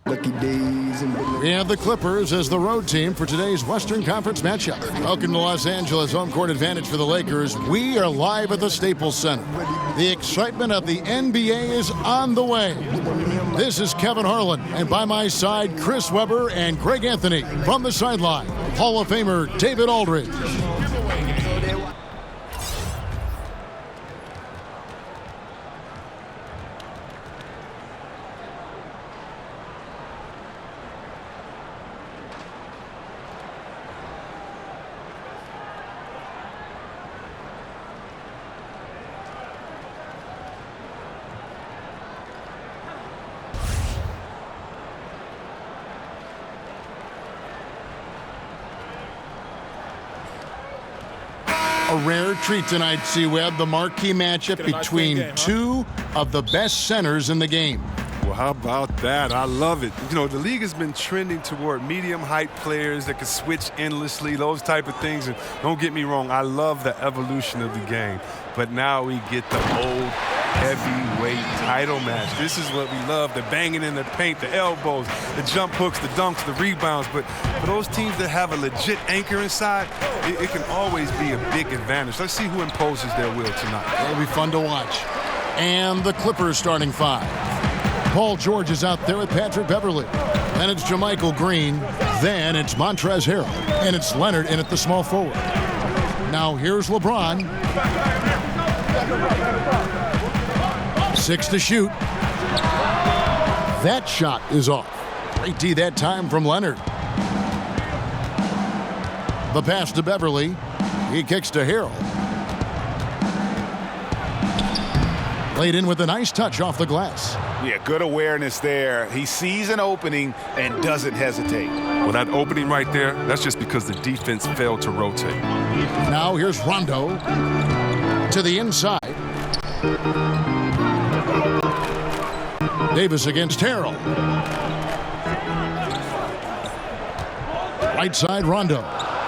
Lucky days and We have the Clippers as the road team for today's Western Conference matchup. Welcome to Los Angeles, home court advantage for the Lakers. We are live at the Staples Center. The excitement of the NBA is on the way. This is Kevin Harlan, and by my side, Chris Webber and Greg Anthony. From the sideline, Hall of Famer David Aldridge. A rare treat tonight, C-Web, the marquee matchup between two of the best centers in the game. Well, how about that? I love it. You know, the league has been trending toward medium height players that can switch endlessly, those type of things. And don't get me wrong, I love the evolution of the game. But now we get the old heavyweight title match. This is what we love, the banging in the paint, the elbows, the jump hooks, the dunks, the rebounds. But for those teams that have a legit anchor inside, it can always be a big advantage. Let's see who imposes their will tonight. It'll be fun to watch. And the Clippers starting five. Paul George is out there with Patrick Beverley. Then it's JaMychal Green. Then it's Montrezl Harrell. And it's Leonard in at the small forward. Now here's LeBron. 6 to shoot. That shot is off. Great D that time from Leonard. The pass to Beverley. He kicks to Harrell. Played in with a nice touch off the glass. Yeah, good awareness there. He sees an opening and doesn't hesitate. Well, that opening right there, that's just because the defense failed to rotate. Now here's Rondo to the inside. Davis against Harrell. Right side, Rondo.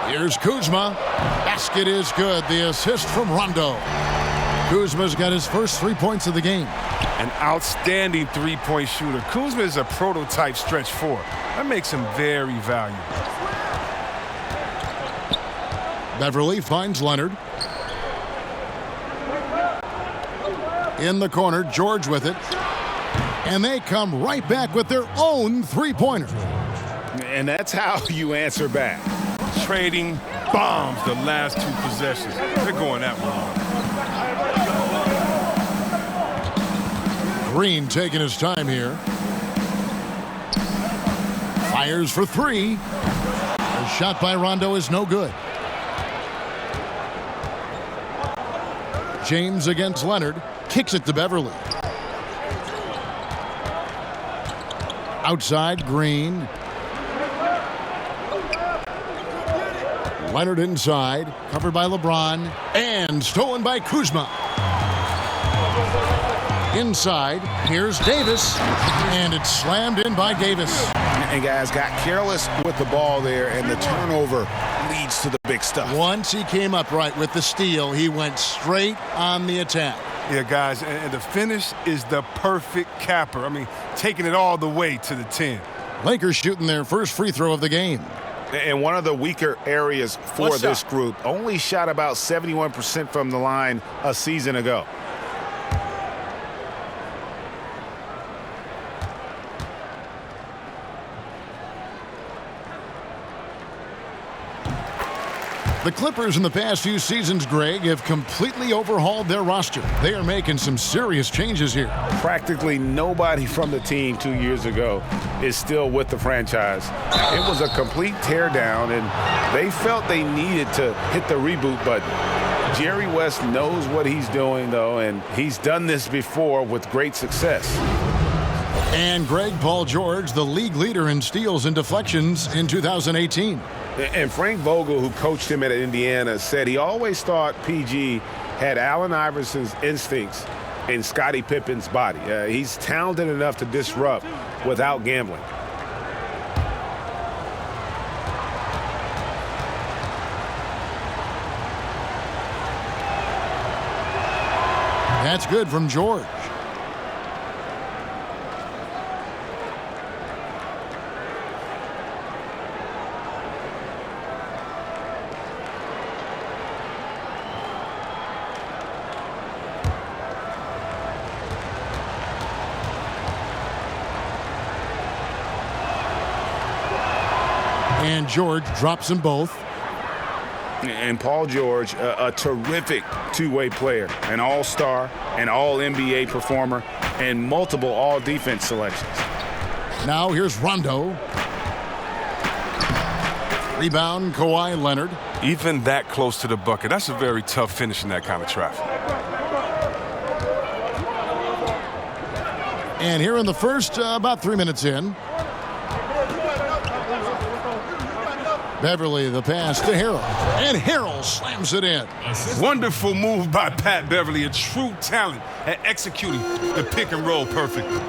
Here's Kuzma. Basket is good. The assist from Rondo. Kuzma's got his first 3 points of the game. An outstanding three-point shooter. Kuzma is a prototype stretch four. That makes him very valuable. Beverley finds Leonard. In the corner, George with it. And they come right back with their own three-pointer. And that's how you answer back. Trading bombs the last two possessions. They're going that one. Green taking his time here. Fires for three. The shot by Rondo is no good. James against Leonard. Kicks it to Beverley. Outside, Green. Leonard inside. Covered by LeBron. And stolen by Kuzma. Inside, here's Davis, and it's slammed in by Davis. And guys got careless with the ball there, and the turnover leads to the big stuff. Once he came up right with the steal, he went straight on the attack. Yeah, guys, and the finish is the perfect capper. I mean, taking it all the way to the 10. Lakers shooting their first free throw of the game. And one of the weaker areas for this group, only shot about 71% from the line a season ago. The Clippers in the past few seasons, Greg, have completely overhauled their roster. They are making some serious changes here. Practically nobody from the team 2 years ago is still with the franchise. It was a complete teardown, and they felt they needed to hit the reboot button. Jerry West knows what he's doing, though, and he's done this before with great success. And Greg, Paul George, the league leader in steals and deflections in 2018. And Frank Vogel, who coached him at Indiana, said he always thought PG had Allen Iverson's instincts and Scottie Pippen's body. He's talented enough to disrupt without gambling. That's good from George. And George drops them both. And Paul George, a terrific two-way player, an all-star, an all-NBA performer, and multiple all-defense selections. Now here's Rondo. Rebound, Kawhi Leonard. Even that close to the bucket, that's a very tough finish in that kind of traffic. And here in the first, about 3 minutes in. Beverly, the pass to Harrell. And Harrell slams it in. Wonderful move by Pat Beverly, a true talent at executing the pick and roll perfectly.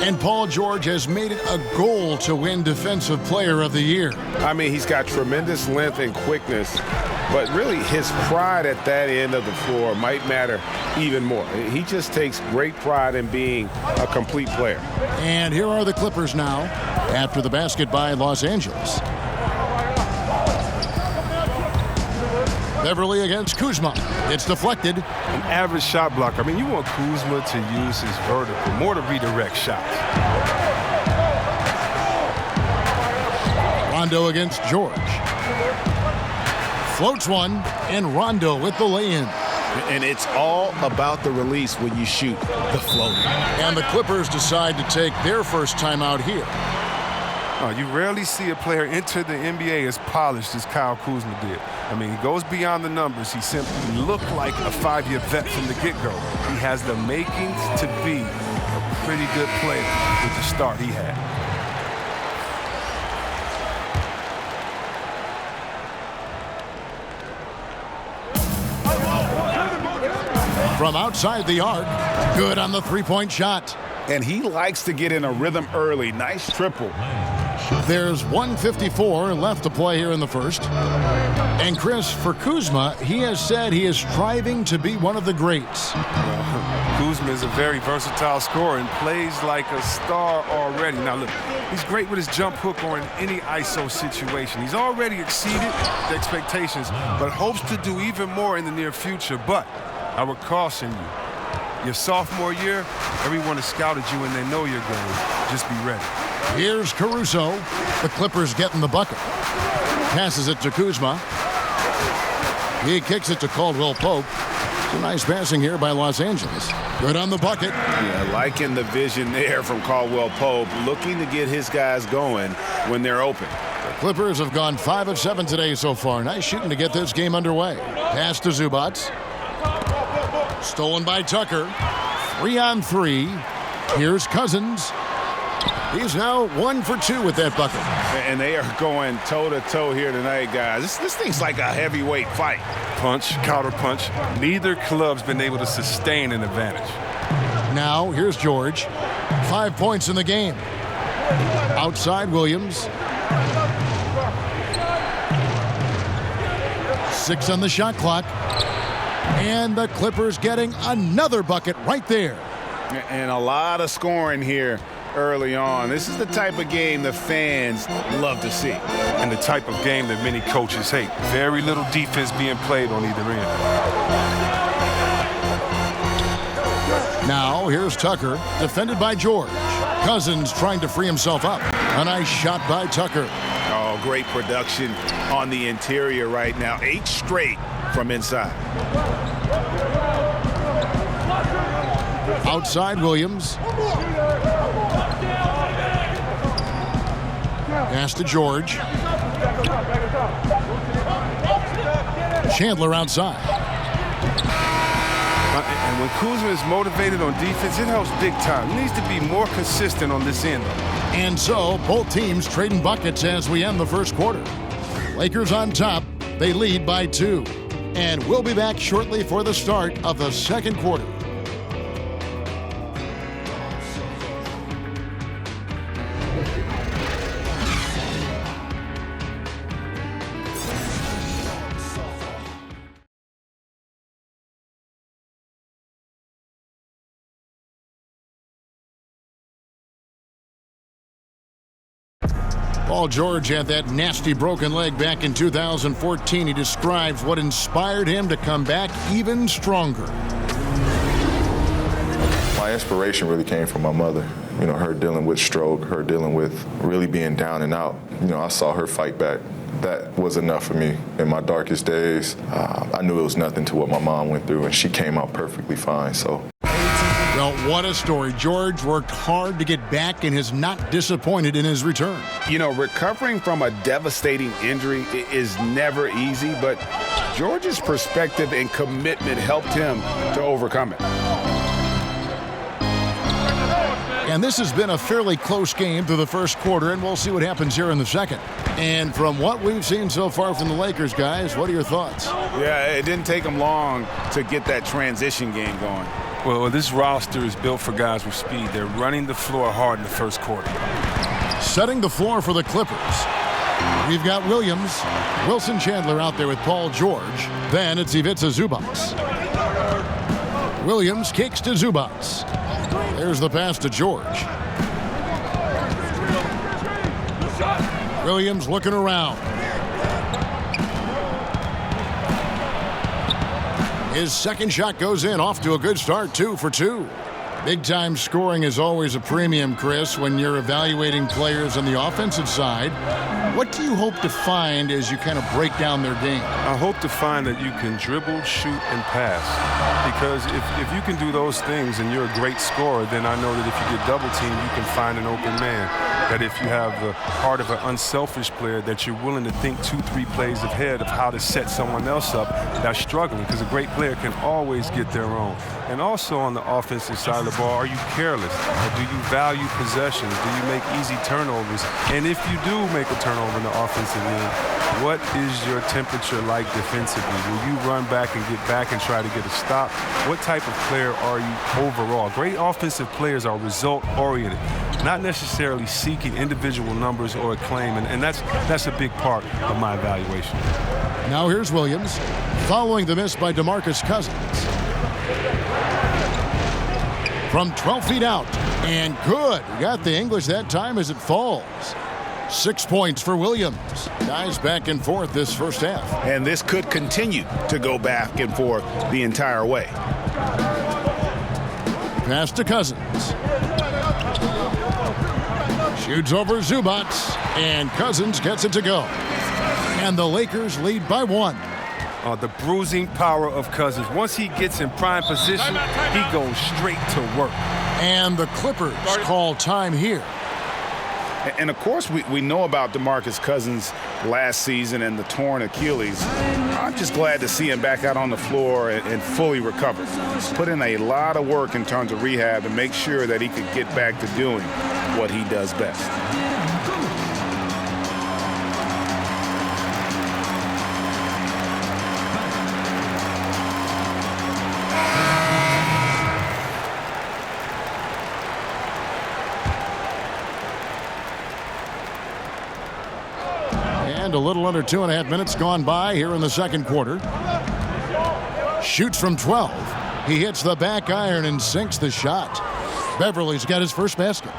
And Paul George has made it a goal to win Defensive Player of the Year. I mean, he's got tremendous length and quickness, but really his pride at that end of the floor might matter even more. He just takes great pride in being a complete player. And here are the Clippers now after the basket by Los Angeles. Beverly against Kuzma. It's deflected. An average shot blocker. I mean, you want Kuzma to use his vertical more to redirect shots. Rondo against George. Floats one, and Rondo with the lay-in. And it's all about the release when you shoot the floater. And the Clippers decide to take their first timeout here. You rarely see a player enter the NBA as polished as Kyle Kuzma did. I mean, he goes beyond the numbers. He simply looked like a 5-year vet from the get-go. He has the makings to be a pretty good player with the start he had. From outside the arc, good on the three-point shot. And he likes to get in a rhythm early. Nice triple. There's 1:54 left to play here in the first. And Chris, for Kuzma, he has said he is striving to be one of the greats. Kuzma is a very versatile scorer and plays like a star already. Now look, he's great with his jump hook or in any ISO situation. He's already exceeded the expectations, but hopes to do even more in the near future. But I would caution you. Your sophomore year, everyone has scouted you and they know your game. Just be ready. Here's Caruso. The Clippers getting the bucket. Passes it to Kuzma. He kicks it to Caldwell Pope. Some nice passing here by Los Angeles. Good on the bucket. Yeah, liking the vision there from Caldwell Pope, looking to get his guys going when they're open. The Clippers have gone 5 of 7 today so far. Nice shooting to get this game underway. Pass to Zubats. Stolen by Tucker. 3-on-3. Here's Cousins. He's now 1 for 2 with that bucket. And they are going toe-to-toe here tonight, guys. This thing's like a heavyweight fight. Punch, counter punch. Neither club's been able to sustain an advantage. Now, here's George. 5 points in the game. Outside Williams. 6 on the shot clock. And the Clippers getting another bucket right there. And a lot of scoring here early on. This is the type of game the fans love to see. And the type of game that many coaches hate. Very little defense being played on either end. Now, here's Tucker, defended by George. Cousins trying to free himself up. A nice shot by Tucker. Oh, great production on the interior right now. 8 straight from inside. Outside Williams. Pass to George. Chandler outside. And when Kuzma is motivated on defense, it helps big time. He needs to be more consistent on this end. And so, both teams trading buckets as we end the first quarter. Lakers on top. They lead by 2. And we'll be back shortly for the start of the second quarter. Paul George had that nasty broken leg back in 2014. He describes what inspired him to come back even stronger. My inspiration really came from my mother. You know, her dealing with stroke, her dealing with really being down and out. You know, I saw her fight back. That was enough for me in my darkest days. I knew it was nothing to what my mom went through, and she came out perfectly fine. So. Well, what a story. George worked hard to get back and is not disappointed in his return. You know, recovering from a devastating injury is never easy, but George's perspective and commitment helped him to overcome it. And this has been a fairly close game through the first quarter, and we'll see what happens here in the second. And from what we've seen so far from the Lakers, guys, what are your thoughts? Yeah, it didn't take them long to get that transition game going. Well, this roster is built for guys with speed. They're running the floor hard in the first quarter. Setting the floor for the Clippers. We've got Williams, Wilson Chandler out there with Paul George. Then it's Ivica Zubac. Williams kicks to Zubac. There's the pass to George. Williams looking around. His second shot goes in, off to a good start, 2 for 2. Big-time scoring is always a premium, Chris, when you're evaluating players on the offensive side. What do you hope to find as you kind of break down their game? I hope to find that you can dribble, shoot, and pass. Because if you can do those things and you're a great scorer, then I know that if you get double-teamed, you can find an open man. That if you have the heart of an unselfish player, that you're willing to think 2-3 plays ahead of how to set someone else up that's struggling. Because a great player can always get their own. And also on the offensive side of the ball, are you careless? Or do you value possessions? Do you make easy turnovers? And if you do make a turnover in the offensive end, what is your temperature like defensively? Will you run back and get back and try to get a stop? What type of player are you overall? Great offensive players are result-oriented, not necessarily seeking individual numbers or acclaim, and that's a big part of my evaluation. Now here's Williams, following the miss by DeMarcus Cousins. From 12 feet out, and good. Got the English that time as it falls. 6 points for Williams. Guys back and forth this first half. And this could continue to go back and forth the entire way. Pass to Cousins. Shoots over Zubac, and Cousins gets it to go. And the Lakers lead by 1. The bruising power of Cousins. Once he gets in prime position, he goes straight to work. And the Clippers call time here. And, of course, we know about DeMarcus Cousins last season and the torn Achilles. I'm just glad to see him back out on the floor and fully recovered. Put in a lot of work in terms of rehab to make sure that he could get back to doing what he does best. And a little under 2.5 minutes gone by here in the second quarter. Shoots from 12. He hits the back iron and sinks the shot. Beverly's got his first basket.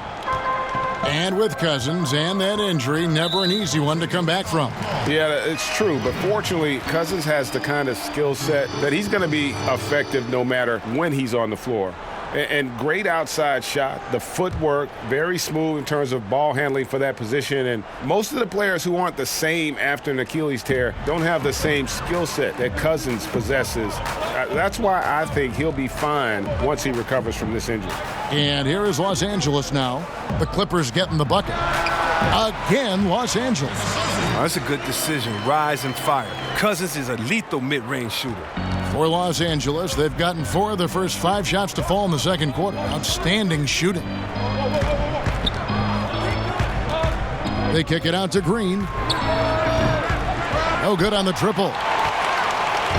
And with Cousins and that injury, never an easy one to come back from. Yeah, it's true. But fortunately, Cousins has the kind of skill set that he's going to be effective no matter when he's on the floor. And great outside shot, the footwork, very smooth in terms of ball handling for that position. And most of the players who aren't the same after an Achilles tear don't have the same skill set that Cousins possesses. That's why I think he'll be fine once he recovers from this injury. And here is Los Angeles now. The Clippers getting the bucket. Again, Los Angeles. That's a good decision. Rise and fire. Cousins is a lethal mid-range shooter. For Los Angeles, they've gotten 4 of their first 5 shots to fall in the second quarter. Outstanding shooting. They kick it out to Green. No good on the triple.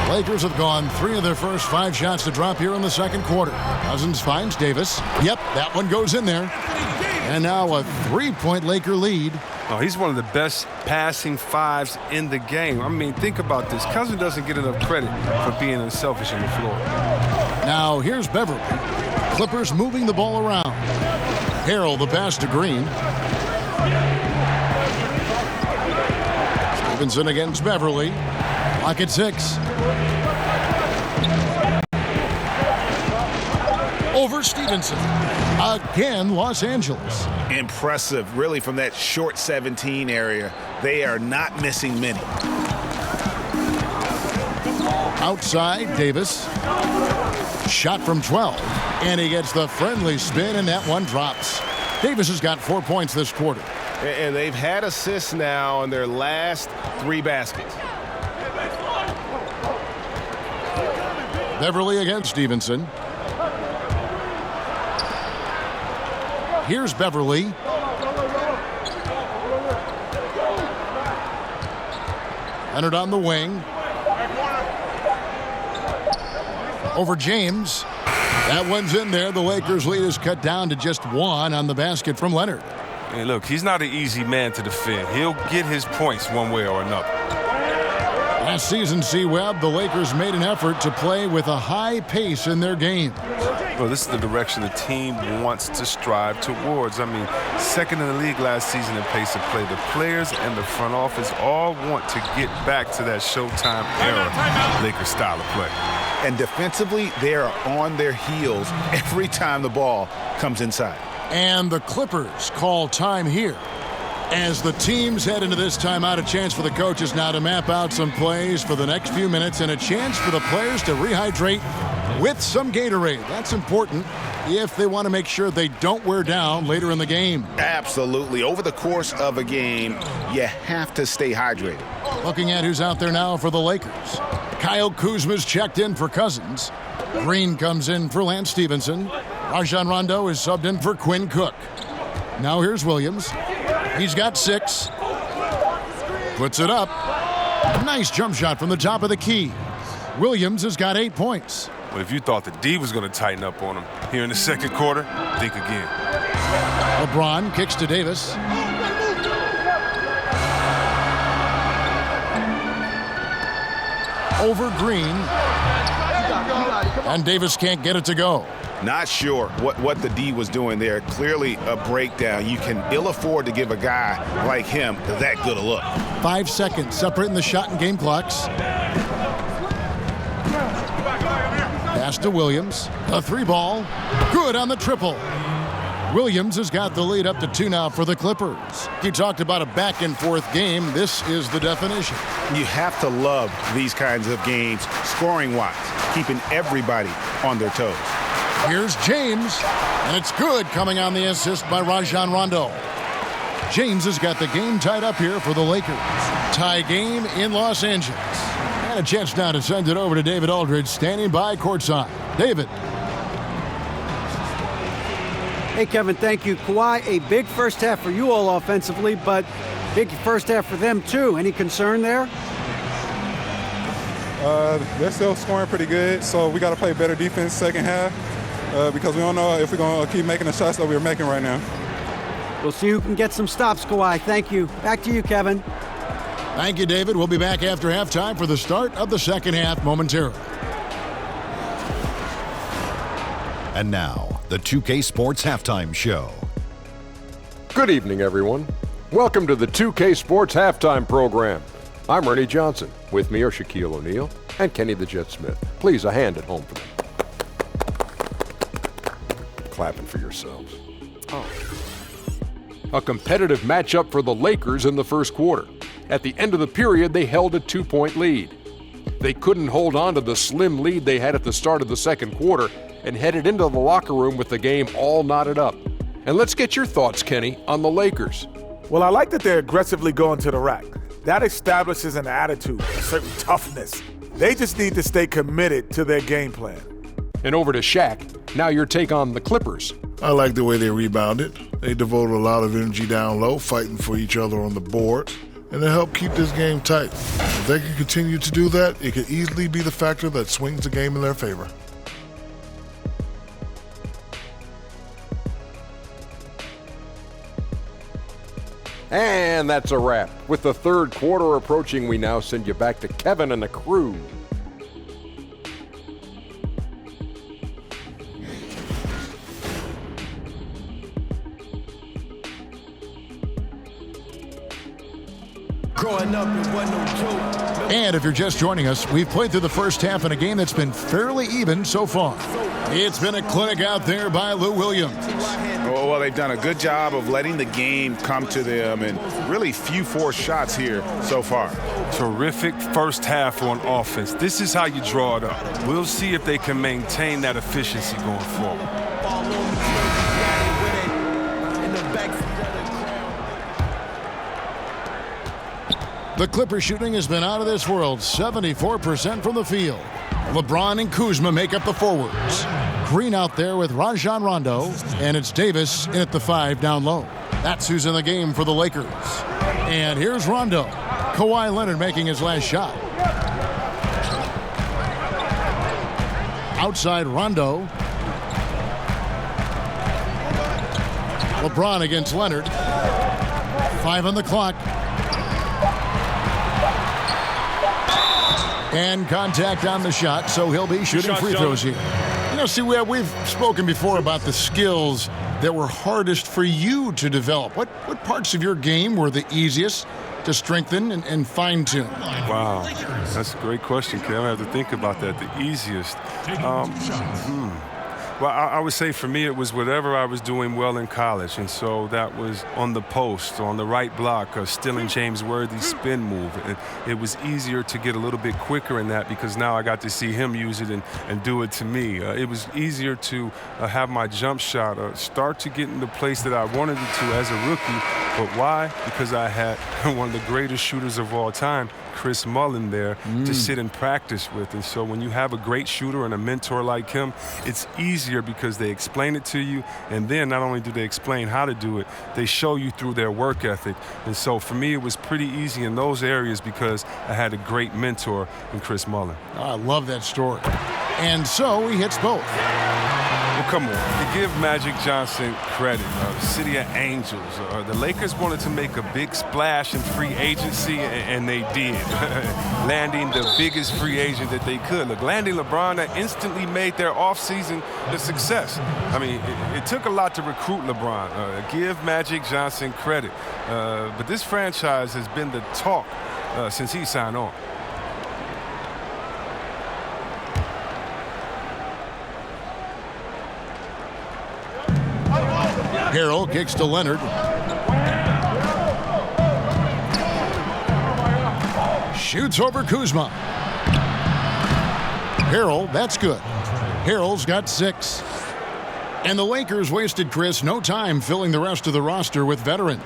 Lakers have gone 3 of their first 5 shots to drop here in the second quarter. Cousins finds Davis. Yep, that one goes in there. And now a 3-point Laker lead. Oh, he's one of the best passing fives in the game. I mean, think about this. Cousins doesn't get enough credit for being unselfish on the floor. Now here's Beverly. Clippers moving the ball around. Harrell the pass to Green. Stevenson against Beverly. Lock at 6. over Stevenson. Again, Los Angeles. Impressive, really, from that short 17 area. They are not missing many. Outside, Davis. Shot from 12. And he gets the friendly spin, and that one drops. Davis has got 4 points this quarter. And they've had assists now in their last 3 baskets. Beverly against Stevenson. Here's Beverly. Leonard on the wing. Over James. That one's in there. The Lakers' lead is cut down to just 1 on the basket from Leonard. Hey, look, he's not an easy man to defend. He'll get his points one way or another. Last season, C-Webb, the Lakers made an effort to play with a high pace in their game. Well, this is the direction the team wants to strive towards. I mean, second in the league last season in pace of play. The players and the front office all want to get back to that Showtime era Lakers style of play. And defensively, they are on their heels every time the ball comes inside. And the Clippers call time here. As the teams head into this timeout, a chance for the coaches now to map out some plays for the next few minutes and a chance for the players to rehydrate with some Gatorade. That's important if they want to make sure they don't wear down later in the game. Absolutely. Over the course of a game, you have to stay hydrated. Looking at who's out there now for the Lakers. Kyle Kuzma's checked in for Cousins. Green comes in for Lance Stevenson. Rajon Rondo is subbed in for Quinn Cook. Now here's Williams. He's got 6. Puts it up. Nice jump shot from the top of the key. Williams has got 8 points. Well, if you thought the D was going to tighten up on him here in the second quarter, think again. LeBron kicks to Davis. Over Green. And Davis can't get it to go. Not sure what the D was doing there. Clearly a breakdown. You can ill afford to give a guy like him that good a look. 5 seconds separating the shot and game clocks. Pass to Williams. A 3-ball. Good on the triple. Williams has got the lead up to 2 now for the Clippers. You talked about a back-and-forth game. This is the definition. You have to love these kinds of games, scoring-wise, keeping everybody on their toes. Here's James, and it's good coming on the assist by Rajon Rondo. James has got the game tied up here for the Lakers. Tie game in Los Angeles. And a chance now to send it over to David Aldridge, standing by courtside. David. Hey, Kevin, thank you. Kawhi, a big first half for you all offensively, but big first half for them, too. Any concern there? They're still scoring pretty good, so we got to play better defense second half because we don't know if we're going to keep making the shots that we're making right now. We'll see who can get some stops, Kawhi. Thank you. Back to you, Kevin. Thank you, David. We'll be back after halftime for the start of the second half momentarily. And now, the 2K Sports Halftime Show. Good evening, everyone. Welcome to the 2K Sports Halftime Program. I'm Ernie Johnson. With me are Shaquille O'Neal and Kenny the Jet Smith. Please, a hand at home for them. Clapping for yourselves. A competitive matchup for the Lakers in the first quarter. At the end of the period, they held a 2-point lead. They couldn't hold on to the slim lead they had at the start of the second quarter and headed into the locker room with the game all knotted up. And let's get your thoughts, Kenny, on the Lakers. Well, I like that they're aggressively going to the rack. That establishes an attitude, a certain toughness. They just need to stay committed to their game plan. And over to Shaq. Now your take on the Clippers. I like the way they rebounded. They devoted a lot of energy down low, fighting for each other on the board, and it helped keep this game tight. If they can continue to do that, it could easily be the factor that swings the game in their favor. And that's a wrap. With the third quarter approaching, we now send you back to Kevin and the crew. And if you're just joining us, we've played through the first half in a game that's been fairly even so far. It's been a clinic out there by Lou Williams. Well, they've done a good job of letting the game come to them, and really few forced shots here so far. Terrific first half on offense. This is how you draw it up. We'll see if they can maintain that efficiency going forward. The Clippers shooting has been out of this world, 74% from the field. LeBron and Kuzma make up the forwards. Green out there with Rajon Rondo, and it's Davis in at the 5 down low. That's who's in the game for the Lakers. And here's Rondo. Kawhi Leonard making his last shot. Outside Rondo. LeBron against Leonard. 5 on the clock. And contact on the shot, so he'll be shooting free throws here. You know, see, we've spoken before about the skills that were hardest for you to develop. What parts of your game were the easiest to strengthen and fine-tune? Wow, that's a great question, Kevin. I have to think about that. The easiest. Well, I would say for me it was whatever I was doing well in college, and so that was on the post, on the right block, stealing James Worthy's spin move. It was easier to get a little bit quicker in that because now I got to see him use it and do it to me. It was easier to have my jump shot start to get in the place that I wanted it to as a rookie. But why? Because I had one of the greatest shooters of all time, Chris Mullin, there to sit and practice with. And so when you have a great shooter and a mentor like him, it's easier because they explain it to you, and then not only do they explain how to do it, they show you through their work ethic. And so for me, it was pretty easy in those areas because I had a great mentor in Chris Mullin. I love that story. And so he hits both. Well, come on. To give Magic Johnson credit, the City of Angels, the Lakers wanted to make a big splash in free agency, and they did, landing the biggest free agent that they could. Look, landing LeBron, that instantly made their offseason a success. I mean, it took a lot to recruit LeBron. Give Magic Johnson credit. But this franchise has been the talk since he signed on. Harrell kicks to Leonard. Shoots over Kuzma. Harrell, that's good. Harrell's got 6. And the Lakers wasted, Chris, no time filling the rest of the roster with veterans.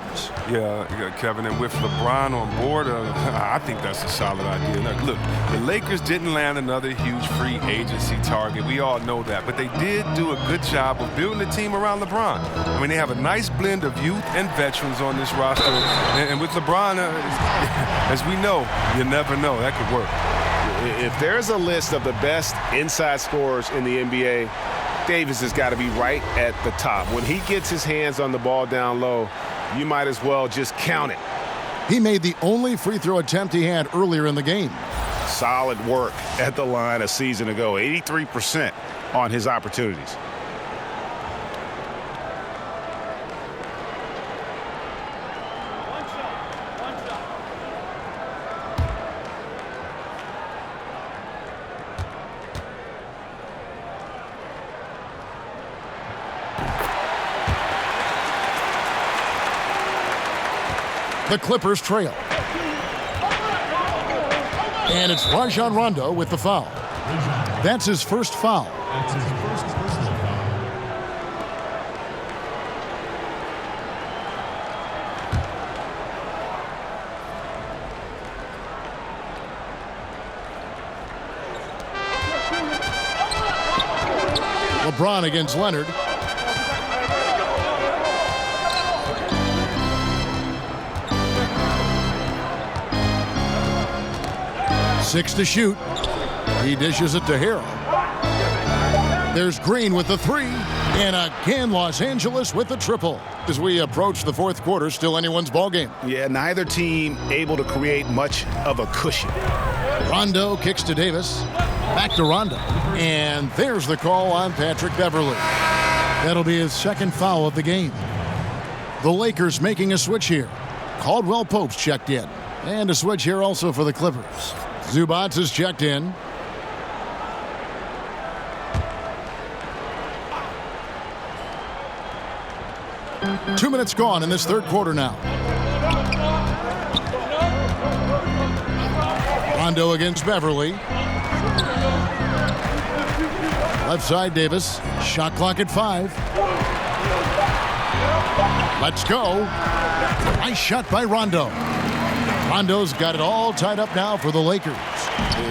Yeah, Kevin, and with LeBron on board, I think that's a solid idea. Look, the Lakers didn't land another huge free agency target. We all know that. But they did do a good job of building the team around LeBron. I mean, they have a nice blend of youth and veterans on this roster. And with LeBron, as we know, you never know. That could work. If there's a list of the best inside scorers in the NBA, Davis has got to be right at the top. When he gets his hands on the ball down low, you might as well just count it. He made the only free throw attempt he had earlier in the game. Solid work at the line a season ago, 83% on his opportunities. The Clippers trail. And it's Rajon Rondo with the foul. That's his first foul. LeBron against Leonard. Six to shoot. He dishes it to Harrell. There's Green with the 3. And again, Los Angeles with the triple. As we approach the fourth quarter, still anyone's ballgame. Yeah, neither team able to create much of a cushion. Rondo kicks to Davis. Back to Rondo. And there's the call on Patrick Beverley. That'll be his second foul of the game. The Lakers making a switch here. Caldwell Pope's checked in. And a switch here also for the Clippers. Zubats is checked in. 2 minutes gone in this third quarter now. Rondo against Beverly. Left side, Davis. Shot clock at 5. Let's go. Nice shot by Rondo. Rondo's got it all tied up now for the Lakers.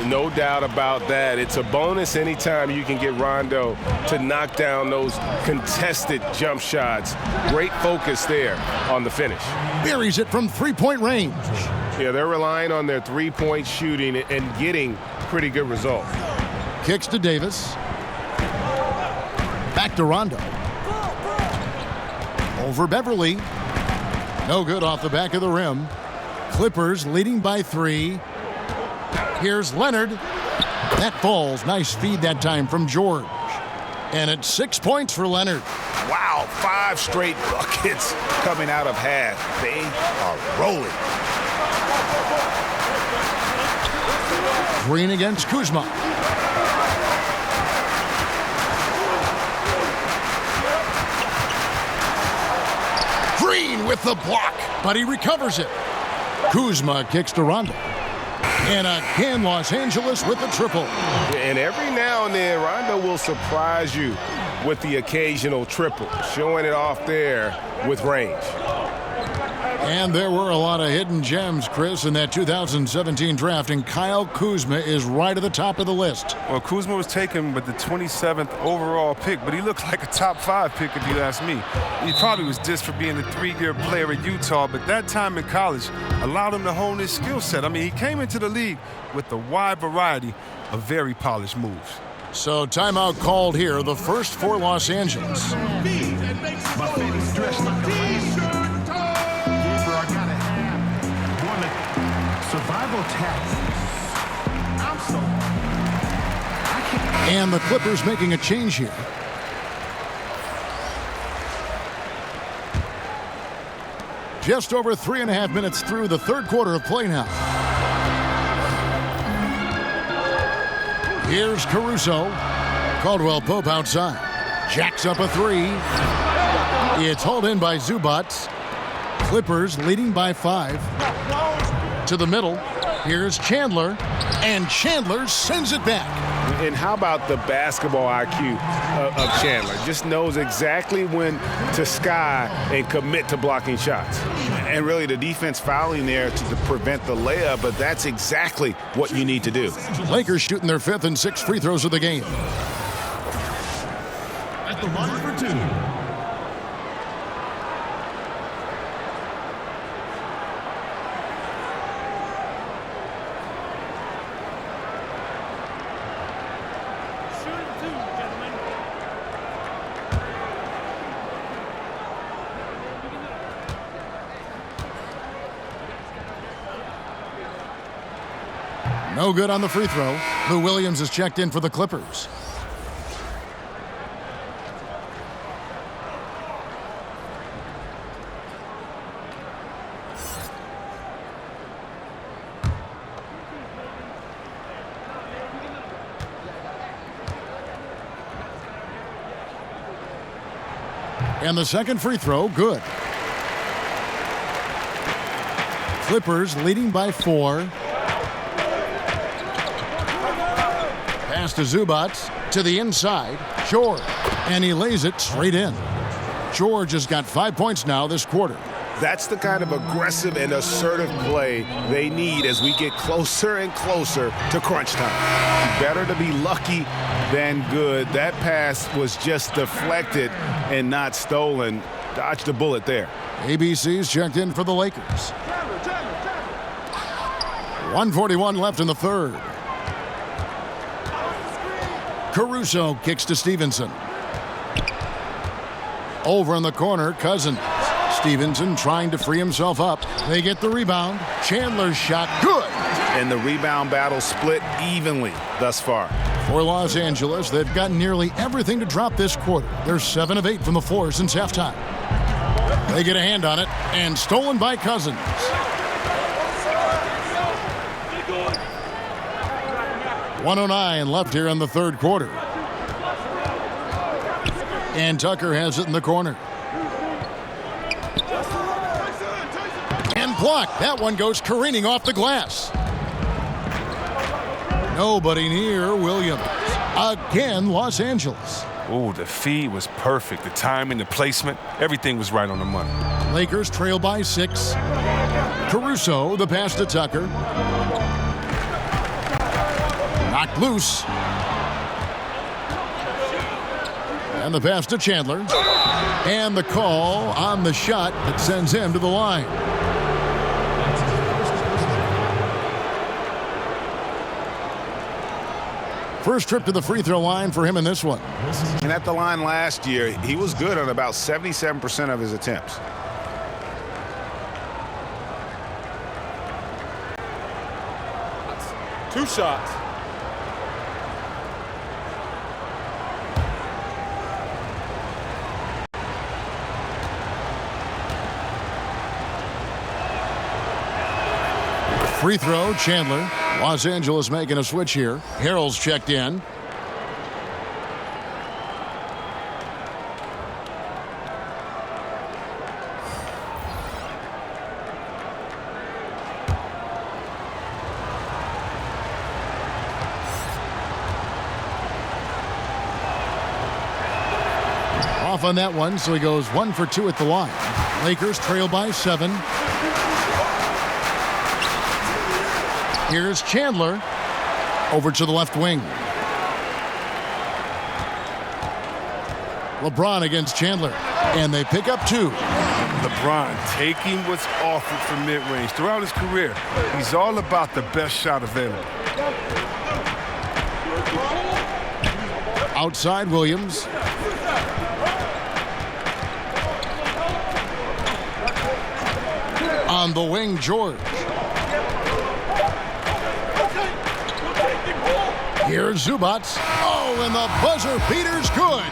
No doubt about that. It's a bonus anytime you can get Rondo to knock down those contested jump shots. Great focus there on the finish. Buries it from three-point range. Yeah, they're relying on their three-point shooting and getting pretty good results. Kicks to Davis. Back to Rondo. Over Beverly. No good off the back of the rim. Clippers leading by 3. Here's Leonard. That falls. Nice feed that time from George. And it's 6 points for Leonard. Wow, 5 straight buckets coming out of half. They are rolling. Green against Kuzma. Green with the block, but he recovers it. Kuzma kicks to Rondo. And again, Los Angeles with the triple. And every now and then, Rondo will surprise you with the occasional triple, showing it off there with range. And there were a lot of hidden gems, Chris, in that 2017 draft, and Kyle Kuzma is right at the top of the list. Well, Kuzma was taken with the 27th overall pick, but he looked like a top 5 pick if you ask me. He probably was just for being a 3-year player at Utah, but that time in college allowed him to hone his skill set. I mean, he came into the league with a wide variety of very polished moves. So timeout called here, the first for Los Angeles. Survival tactics. And the Clippers making a change here. Just over 3.5 minutes through the third quarter of play now. Here's Caruso. Caldwell Pope outside. Jacks up a 3. It's hauled in by Zubac. Clippers leading by 5. To the middle. Here's Chandler. And Chandler sends it back. And how about the basketball IQ of Chandler? Just knows exactly when to sky and commit to blocking shots. And really the defense fouling there to prevent the layup, but that's exactly what you need to do. Lakers shooting their 5th and 6th free throws of the game. At the line for 2. No good on the free throw. Lou Williams is checked in for the Clippers. And the second free throw, good. Clippers leading by 4. Pass to Zubac, to the inside, George, and he lays it straight in. George has got 5 points now this quarter. That's the kind of aggressive and assertive play they need as we get closer and closer to crunch time. Better to be lucky than good. That pass was just deflected and not stolen. Dodged a bullet there. ABC's checked in for the Lakers. 1:41 left in the third. Caruso kicks to Stevenson. Over in the corner, Cousins. Stevenson trying to free himself up. They get the rebound. Chandler's shot, good. And the rebound battle split evenly thus far. For Los Angeles, they've got nearly everything to drop this quarter. They're 7 of 8 from the floor since halftime. They get a hand on it, and stolen by Cousins. .109 left here in the third quarter. And Tucker has it in the corner. blocked. That one goes careening off the glass. Nobody near Williams. Again, Los Angeles. Ooh, the feed was perfect. The timing, the placement, everything was right on the money. Lakers trail by 6. Caruso, the pass to Tucker. Knocked loose. And the pass to Chandler. And the call on the shot that sends him to the line. First trip to the free throw line for him in this one. And at the line last year, he was good on about 77% of his attempts. Two shots. Free throw, Chandler. Los Angeles making a switch here. Harrell's checked in. Off on that one, so he goes 1 for 2 at the line. Lakers trail by 7. Here's Chandler over to the left wing. LeBron against Chandler, and they pick up 2. LeBron taking what's offered from mid-range. Throughout his career, he's all about the best shot available. Outside Williams. On the wing, George. Here's Zubac. Oh, and the buzzer beater's good.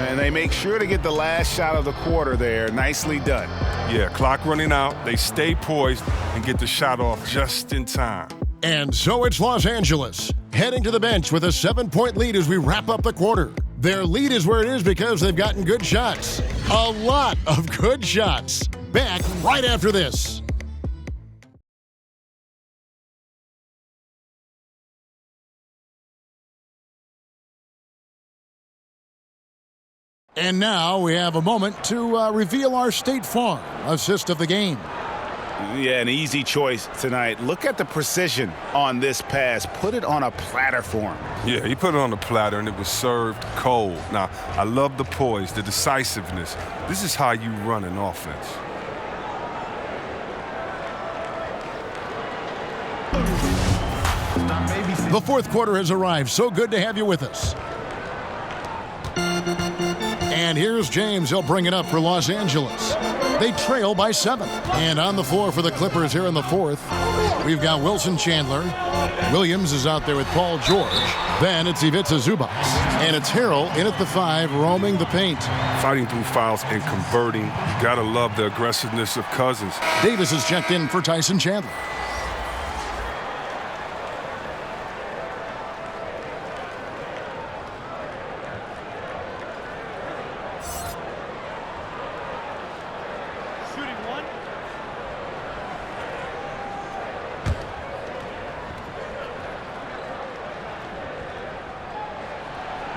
And they make sure to get the last shot of the quarter there. Nicely done. Yeah, clock running out. They stay poised and get the shot off just in time. And so it's Los Angeles heading to the bench with a 7-point lead as we wrap up the quarter. Their lead is where it is because they've gotten good shots. A lot of good shots. Back right after this. And now we have a moment to reveal our State Farm assist of the game. Yeah, an easy choice tonight. Look at the precision on this pass. Put it on a platter for him. Yeah, he put it on the platter, and it was served cold. Now, I love the poise, the decisiveness. This is how you run an offense. The fourth quarter has arrived. So good to have you with us. And here's James. He'll bring it up for Los Angeles. They trail by 7. And on the floor for the Clippers here in the fourth, we've got Wilson Chandler. Williams is out there with Paul George. Then it's Ivica Zubac. And it's Harrell in at the 5, roaming the paint. Fighting through fouls and converting. You got to love the aggressiveness of Cousins. Davis is checked in for Tyson Chandler.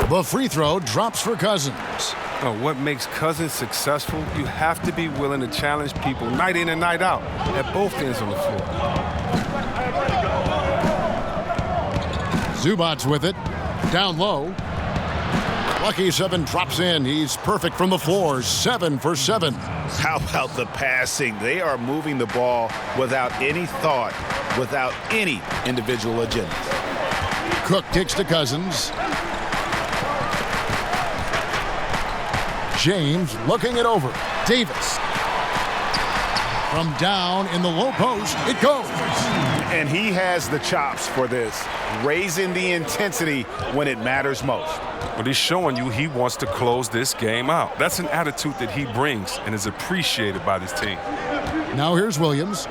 The free throw drops for Cousins. Oh, what makes Cousins successful? You have to be willing to challenge people night in and night out at both ends of the floor. Zubac with it. Down low. Lucky 7 drops in. He's perfect from the floor. 7 for 7. How about the passing? They are moving the ball without any thought, without any individual agenda. Cook kicks to Cousins. James looking it over. Davis. From down in the low post, it goes. And he has the chops for this, raising the intensity when it matters most. But he's showing you he wants to close this game out. That's an attitude that he brings and is appreciated by this team. Now here's Williams.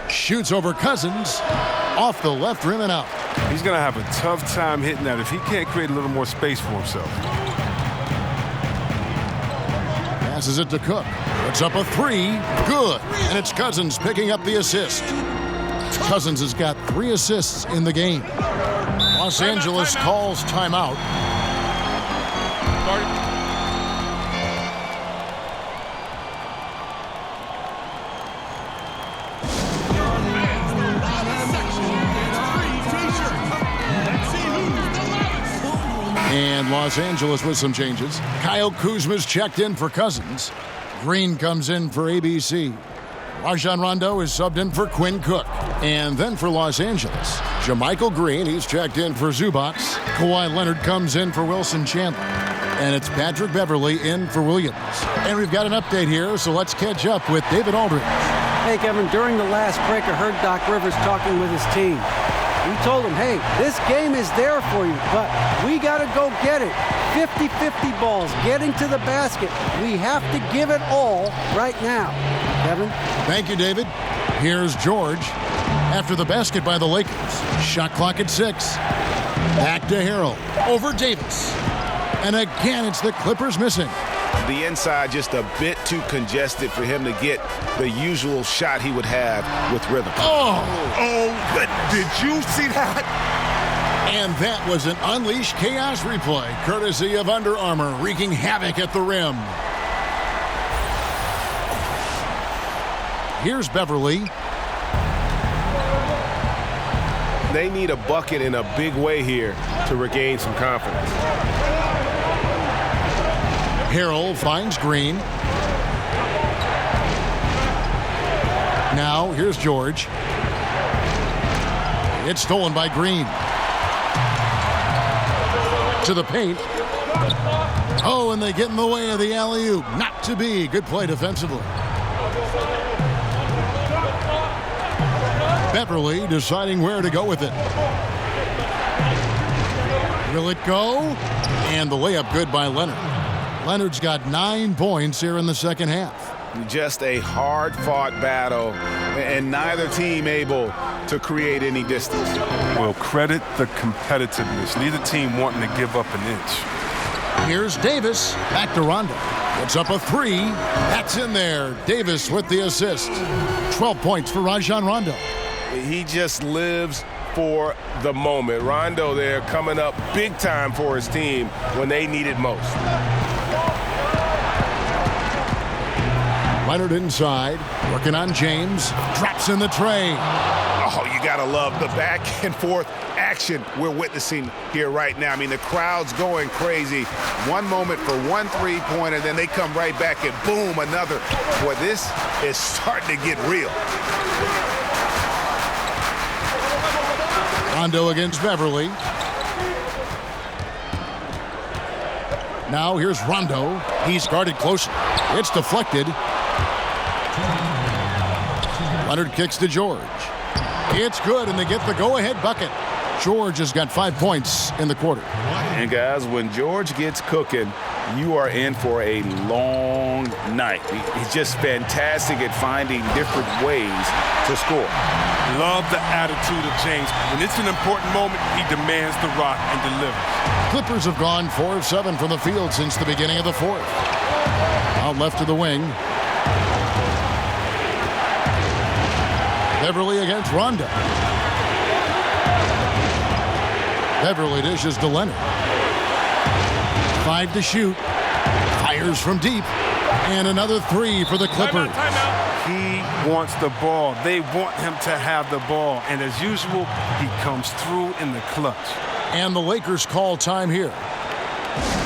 Shoots over Cousins. Off the left rim and out. He's going to have a tough time hitting that if he can't create a little more space for himself. Passes it to Cook. Puts up a three. Good. And it's Cousins picking up the assist. Cousins has got 3 assists in the game. Los Angeles calls timeout. And Los Angeles with some changes. Kyle Kuzma's checked in for Cousins. Green comes in for ABC. Rajon Rondo is subbed in for Quinn Cook. And then for Los Angeles, JaMychal Green, he's checked in for Zubac. Kawhi Leonard comes in for Wilson Chandler. And it's Patrick Beverley in for Williams. And we've got an update here, so let's catch up with David Aldridge. Hey, Kevin, during the last break, I heard Doc Rivers talking with his team. He told them, hey, this game is there for you, but we got to go get it. 50-50 balls, getting to the basket. We have to give it all right now. Kevin? Thank you, David. Here's George after the basket by the Lakers. Shot clock at 6. Back to Harrell. Over Davis. And again, it's the Clippers missing. The inside just a bit too congested for him to get the usual shot he would have with rhythm. Did you see that? And that was an unleashed chaos replay, courtesy of Under Armour, wreaking havoc at the rim. Here's Beverley. They need a bucket in a big way here to regain some confidence. Harrell finds Green. Now, here's George. It's stolen by Green. To the paint. Oh, and they get in the way of the alley-oop. Not to be. Good play defensively. Beverley deciding where to go with it. Will it go? And the layup good by Leonard. Leonard's got 9 points here in the second half. Just a hard-fought battle, and neither team able to create any distance. Well, credit the competitiveness. Neither team wanting to give up an inch. Here's Davis. Back to Rondo. Puts up a 3. That's in there. Davis with the assist. 12 points for Rajon Rondo. He just lives for the moment. Rondo there coming up big time for his team when they need it most. Leonard inside, working on James, drops in the tray. Oh, you gotta love the back and forth action we're witnessing here right now. I mean, the crowd's going crazy. One moment for one three-pointer, then they come right back and boom, another. Boy, this is starting to get real. Rondo against Beverley. Now here's Rondo. He's guarded close. It's deflected. Leonard kicks to George. It's good, and they get the go-ahead bucket. George has got 5 points in the quarter. And guys, when George gets cooking, you are in for a long night. He's just fantastic at finding different ways to score. Love the attitude of James. When it's an important moment, he demands the rock and delivers. Clippers have gone 4 of 7 from the field since the beginning of the fourth. Out left to the wing. Beverley against Rondo. Beverley dishes to Leonard. 5 to shoot. Fires from deep. And another 3 for the Clippers. He wants the ball. They want him to have the ball. And as usual, he comes through in the clutch. And the Lakers call time here.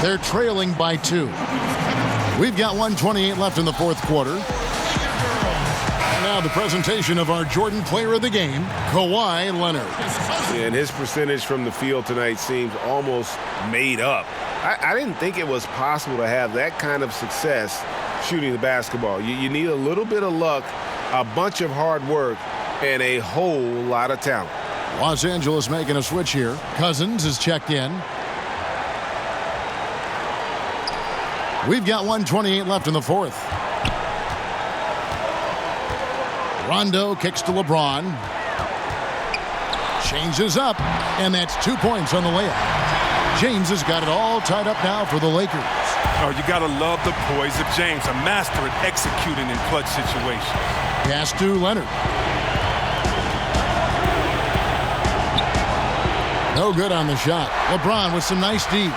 They're trailing by 2. We've got 1:28 left in the fourth quarter. Now the presentation of our Jordan Player of the Game, Kawhi Leonard. And his percentage from the field tonight seems almost made up. I didn't think it was possible to have that kind of success shooting the basketball. You need a little bit of luck, a bunch of hard work, and a whole lot of talent. Los Angeles making a switch here. Cousins is checked in. We've got 1:28 left in the fourth. Rondo kicks to LeBron. Changes up, and that's 2 points on the layup. James has got it all tied up now for the Lakers. Oh, you got to love the poise of James, a master at executing in clutch situations. Pass to Leonard. No good on the shot. LeBron with some nice D.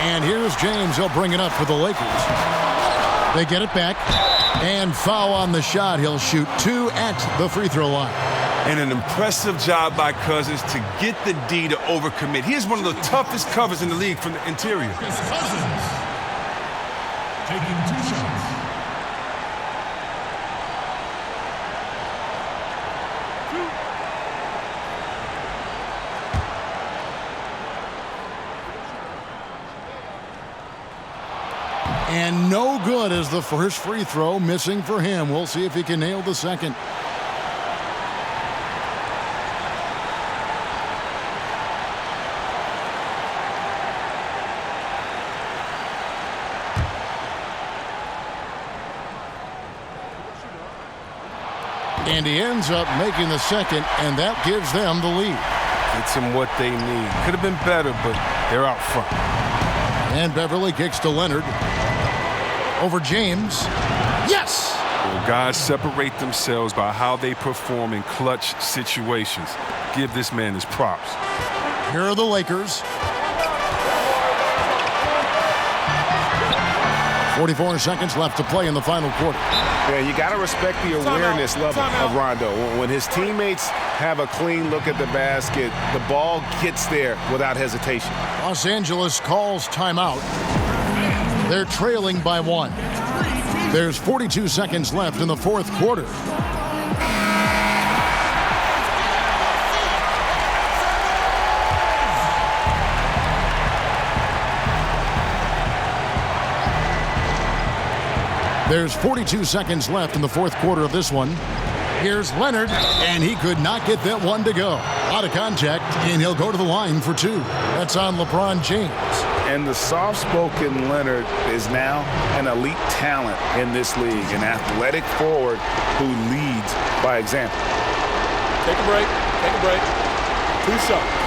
And here's James. He'll bring it up for the Lakers. They get it back. And foul on the shot. He'll shoot 2 at the free throw line. And an impressive job by Cousins to get the D to overcommit. He is one of the toughest covers in the league from the interior. Cousins taking 2 shots. And no good as the first free throw missing for him. We'll see if he can nail the second. And he ends up making the second, and that gives them the lead. It's them what they need. Could have been better, but they're out front. And Beverly kicks to Leonard. Over James. Yes! Well, guys separate themselves by how they perform in clutch situations. Give this man his props. Here are the Lakers. 44 seconds left to play in the final quarter. Yeah, you got to respect the awareness level of Rondo. When his teammates have a clean look at the basket, the ball gets there without hesitation. Los Angeles calls timeout. They're trailing by 1. There's 42 seconds left in the fourth quarter. There's 42 seconds left in the fourth quarter of this one. Here's Leonard, and he could not get that one to go. Out of contact, and he'll go to the line for 2. That's on LeBron James. And the soft-spoken Leonard is now an elite talent in this league, an athletic forward who leads by example. Take a break. Take a break. 2 shots.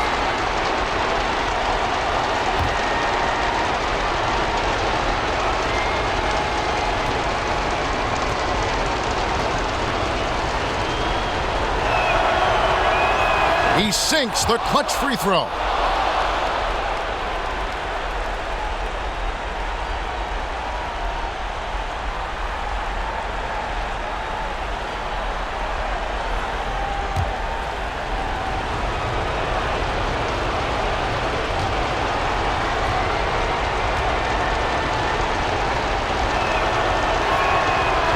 He sinks the clutch free throw.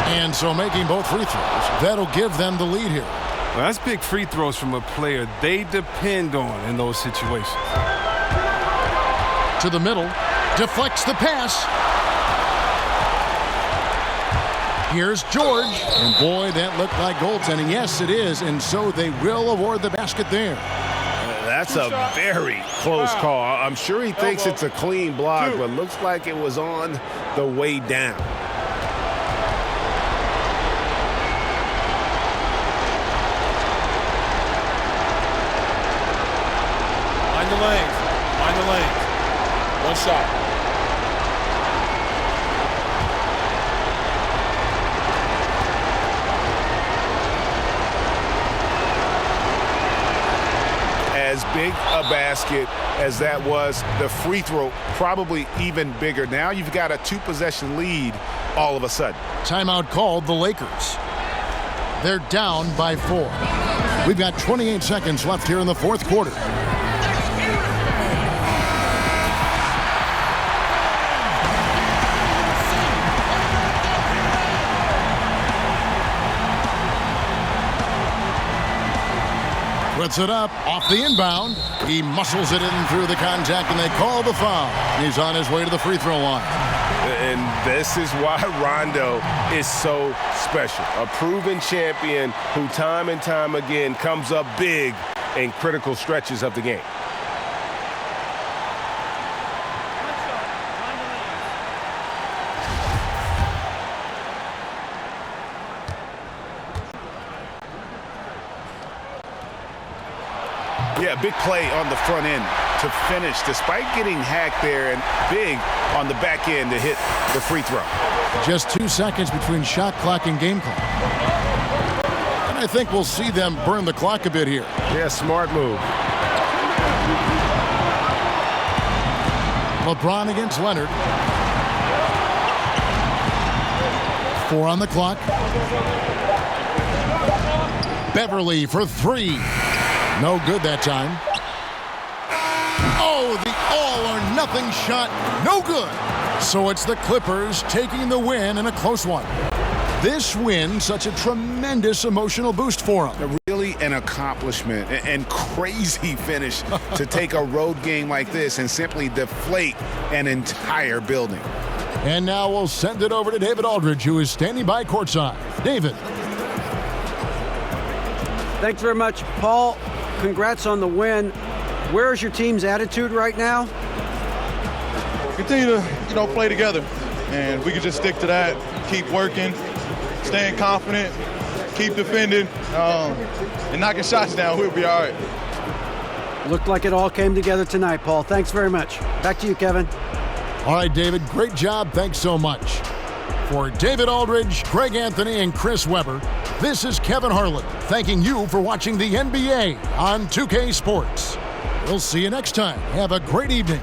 And so making both free throws, that'll give them the lead here. Well, that's big free throws from a player they depend on in those situations. To the middle, deflects the pass. Here's George, and boy, that looked like goaltending. Yes, it is, and so they will award the basket there. That's a very close call. I'm sure he thinks it's a clean block, but looks like it was on the way down. Mind the lanes. Mind the lanes. 1 shot. As big a basket as that was, the free throw probably even bigger. Now you've got a 2-possession lead all of a sudden. Timeout called the Lakers. They're down by 4. We've got 28 seconds left here in the fourth quarter. Puts it up off the inbound. He muscles it in through the contact, and they call the foul. He's on his way to the free throw line. And this is why Rondo is so special. A proven champion who time and time again comes up big in critical stretches of the game. Yeah, big play on the front end to finish. Despite getting hacked there, and big on the back end to hit the free throw. Just 2 seconds between shot clock and game clock. And I think we'll see them burn the clock a bit here. Yeah, smart move. LeBron against Leonard. 4 on the clock. Beverly for 3. No good that time. Oh, the all-or-nothing shot. No good. So it's the Clippers taking the win in a close one. This win, such a tremendous emotional boost for them. Really an accomplishment and crazy finish to take a road game like this and simply deflate an entire building. And now we'll send it over to David Aldridge, who is standing by courtside. David. Thanks very much, Paul. Congrats on the win. Where's your team's attitude right now? Continue to, play together, and we can just stick to that, keep working, staying confident, keep defending, and knocking shots down. We'll be all right. Looked like it all came together tonight, Paul. Thanks very much. Back to you, Kevin. All right, David, great job. Thanks so much. For David Aldridge, Greg Anthony, and Chris Webber, this is Kevin Harlan thanking you for watching the NBA on 2K Sports. We'll see you next time. Have a great evening.